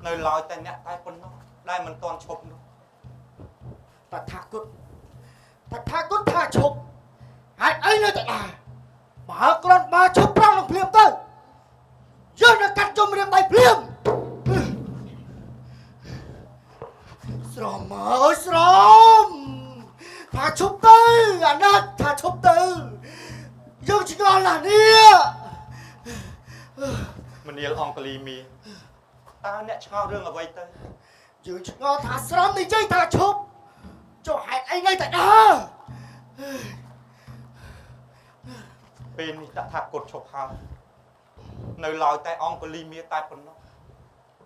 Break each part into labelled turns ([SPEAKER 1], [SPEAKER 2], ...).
[SPEAKER 1] nơi lòi tay nẹt tay con nó đây mình toàn chụp nó
[SPEAKER 2] ta thà cút thà chụp hai ấy nữa tại bà con bà chụp ra lòng phim tới giờ nó cắt cho mình tay phim srom ơi srom thà chụp tới anh ơi thà chụp tới giờ chỉ còn là nia
[SPEAKER 1] mình yêu ông Kali mi ta nẹt chao rương ở vậy tới
[SPEAKER 2] giờ chỉ còn thà srom thì chơi thà chụp cho hai anh ngay tại đó
[SPEAKER 1] bên đã thà cột chụp hàng nơi lòi tay ông Kali mi tay con nó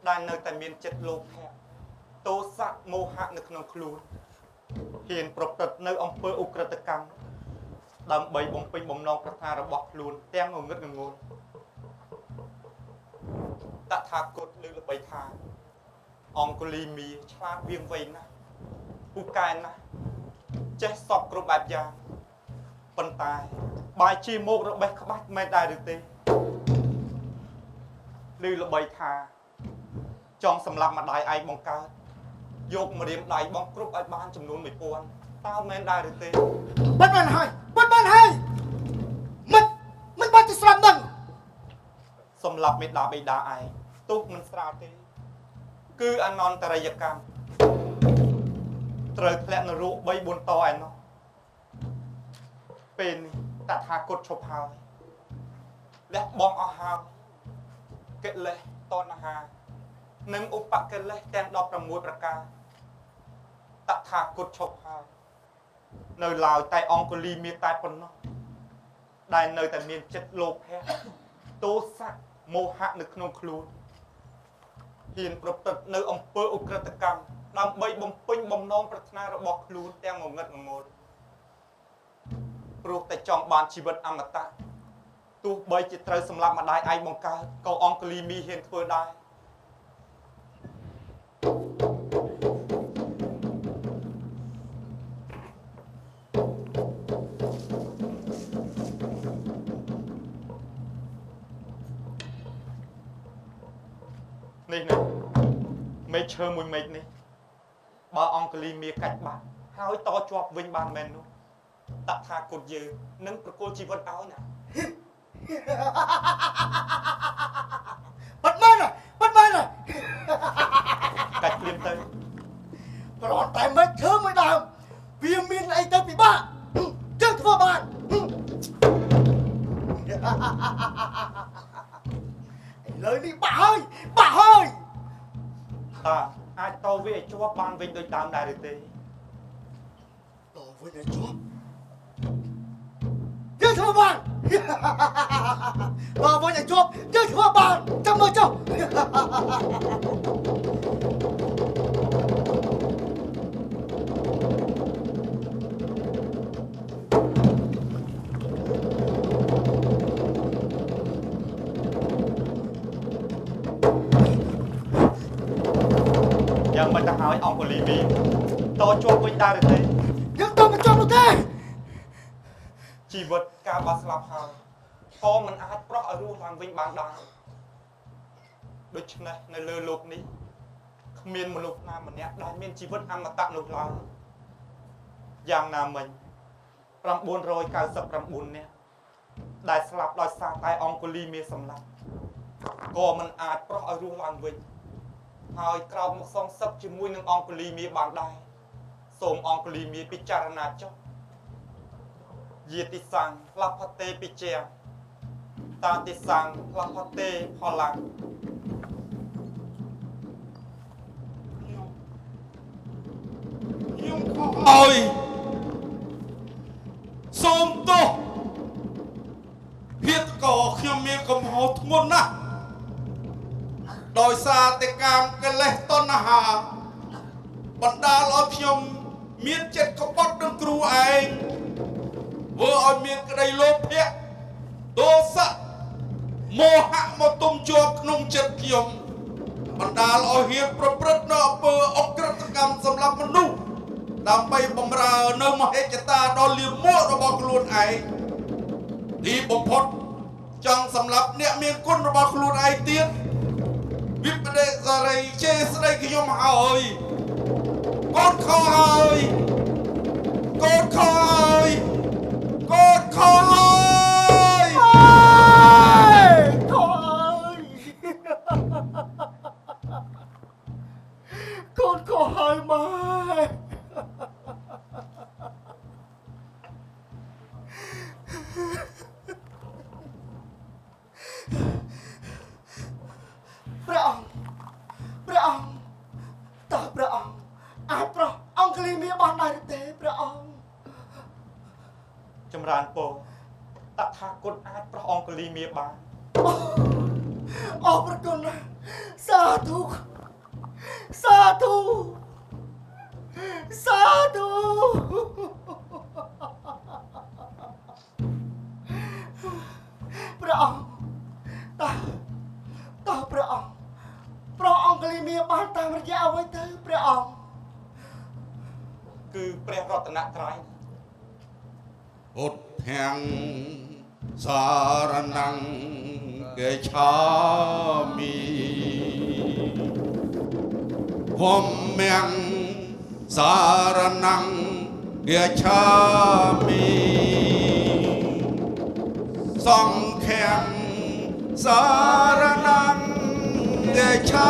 [SPEAKER 1] đây nơi tay miền chết lô hẹ tô sạ mô hạ nước nông khluôn hiệnประพฤติនៅអំពើឧក្រិដ្ឋកម្មដើម្បីបំពេញបំណងប្រាថ្នារបស់ខ្លួនទាំងងងឹតងងល់តថាគតលើល្បីថាអង្គលីមីឆ្លាតវាងវៃណាស់ពូកែណាស់ចេះសពគ្រប់បែបយ៉ាងប៉ុន្តែបាយជាមករបេះក្បាច់មិនដែរឬទេលើល្បីថាចង់សម្លាប់ម្ដាយឯងបង្កើតយកម្រាមដៃបងគ្រប់ឲ្យបានចំនួន 1000 តើមែនដែរឬទេ
[SPEAKER 2] បាត់បានហើយមិនបាត់ទៅស្រាប់នឹង
[SPEAKER 1] សម្លាប់មេដាបេដាឯងទុកមិនស្រាលទេគឺអនន្តរិយកម្មត្រូវធ្លាក់នរក 3-4 តឯណោះពេលនេះតថាគតឈប់ហើយលះបងអស់ហើយកិលេសតណ្ហានិងឧបកិលេសទាំង16ប្រការតថាគតឈប់ហើយនៅឡើយតែអង្គលីមានតែប៉ុណ្ណោះដែលនៅតែមានចិត្តលោភៈទោសៈមោហៈនៅក្នុងខ្លួនហ៊ានប្រព្រឹត្តនៅអំពើឧក្រិដ្ឋកម្មដើម្បីបំពេញបំណងប្រាថ្នារបស់ខ្លួនទាំងងងឹតងងល់ព្រោះតែចង់បានជីវិតអមតៈ ទោះបីជាត្រូវសម្លាប់ម្ដាយឯងបង្កើតក៏អង្គលីមីហ៊ានធ្វើដែរនេះណាមេឃឈើមួយមេឃនេះបើអង្គលីមីកាច់បាត់ហើយតជាប់វិញបានមែននោះតថាគតយើងនឹងប្រគល់ជីវិតឲ្យណា
[SPEAKER 2] បាត់មែនណា
[SPEAKER 1] កាច់ព្រាមទៅ
[SPEAKER 2] ប្រត់តែមិនឈើមួយដើមវាមានអីទៅពិបាកជើងធ្វើបានឥឡូវនេះបាក់ហើយ
[SPEAKER 1] តាអាចតវាឲ្យជាប់បានវិញដូចដើមដែរឬទេ
[SPEAKER 2] តវិញឲ្យជាប់យើងធ្វើបានតវិញឲ្យជាប់យើងធ្វើបានចាំមើលចុះ
[SPEAKER 1] យ៉ាងមិនទៅហើយអង្គលីមីតជាប់វិញដែរឬទេ
[SPEAKER 2] យើងទៅមិនចប់នោះទេ
[SPEAKER 1] ជីវិតការបាត់ស្លាប់ហើយក៏មិនអាចប្រោះឲ្យរស់ឡើងវិញបានដែរដូច្នេះនៅលើโลกនេះគ្មានមនុស្សណាម្នាក់ដែលមានជីវិតអមតៈនោះឡើយយ៉ាងណាមិញ999នាក់ដែលស្លាប់ដោយសារតែអង្គលីមីសម្លាប់ក៏មិនអាចប្រោះឲ្យរស់ឡើងវិញហើយក្រោកមកសងសឹកជាមួយនឹងអង្គលីមីបានដែរសូមអង្គលីមីពិចារណាចុះយាតិសੰងលភតេពិជាតាតិសੰងលភតេផល្លੰ
[SPEAKER 3] ខ្ញុំខកឲ្យសូមទោសភាពក៏ខ្ញុំមានកំហុសធ្ងន់ណាស់ដោយសារតែកាមកិលេសតណ្ហាបណ្ដាលឲ្យខ្ញុំមានចិត្តក្បត់នឹងគ្រូឯងធ្វើឲ្យមានក្តីលោភៈទោសៈមោហៈមកទុំជាប់ក្នុងចិត្តខ្ញុំបណ្ដាលឲ្យហ៊ានប្រព្រឹត្តនៅអំពើអក្រិតកម្មសម្រាប់មនុស្សដើម្បីបំរើនៅមហិច្ឆតាដ៏លាមករបស់ខ្លួនឯងទីបំផុតចង់សម្លាប់អ្នកមានគុណរបស់ខ្លួនឯងទៀតវិបដិសារីជេរស្ដីខ្ញុំហើយកូនខើហើយកូនខើហើយកូនខើហើយក
[SPEAKER 2] ខអើយកូនខហើយម៉ែព្រះអង្គតើព្រះអង្គអាចប្រោះអង្គលីមីបានដែរឬទេព្រះអង្គ
[SPEAKER 1] ចម្រើនពរតថាគតអាចប្រោះអង្គលីមីបាន
[SPEAKER 2] អរព្រគុណណាស់សាធុសាធុសាធុព្រះអង្គតើព្រះអង្គប្រោះអង្គលីមីបានតាមរយៈអ្វីទៅព្រះអង្គ
[SPEAKER 1] គឺព្រះរតនត្រ័យ
[SPEAKER 3] ពុទ្ធាំងសារណੰកេឆាមិវមំសារណੰកេឆាមិសង្ឃំសារណੰកេឆា